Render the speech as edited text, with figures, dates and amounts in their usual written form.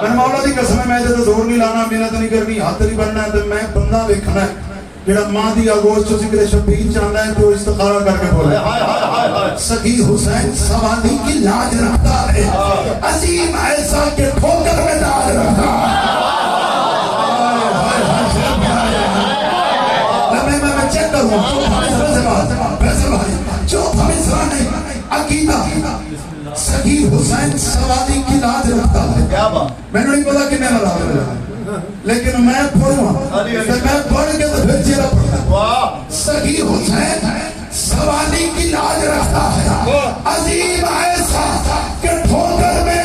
میں مولا دی قسم ہے، میں جب زور نہیں لانا، محنت نہیں کرنی، ہاتھ نہیں بننا، تو میں بندہ دیکھنا ہے جڑا ماں دی آگوش چو ذکر شبیر چاہتا ہے تو استخارہ کر کے بولے سگی حسین سوانی کی لاج رکھتا ہے، عظیم ایسا کہ ٹھوکر میں داغ رکھتا ہے۔ میں چیک کروں چوتھا مصرع نہیں عقیدہ سگی حسین سوانی کی لاج رکھتا ہے۔ میں نے نہیں پتا کہ میں ملا لیکن میں پڑھوں میں پڑھ کے تو پھر چیرہ پڑھا سگی حسین سوانی کی لاج رکھتا ہے، عظیم ایسا کہ ٹھوکر میں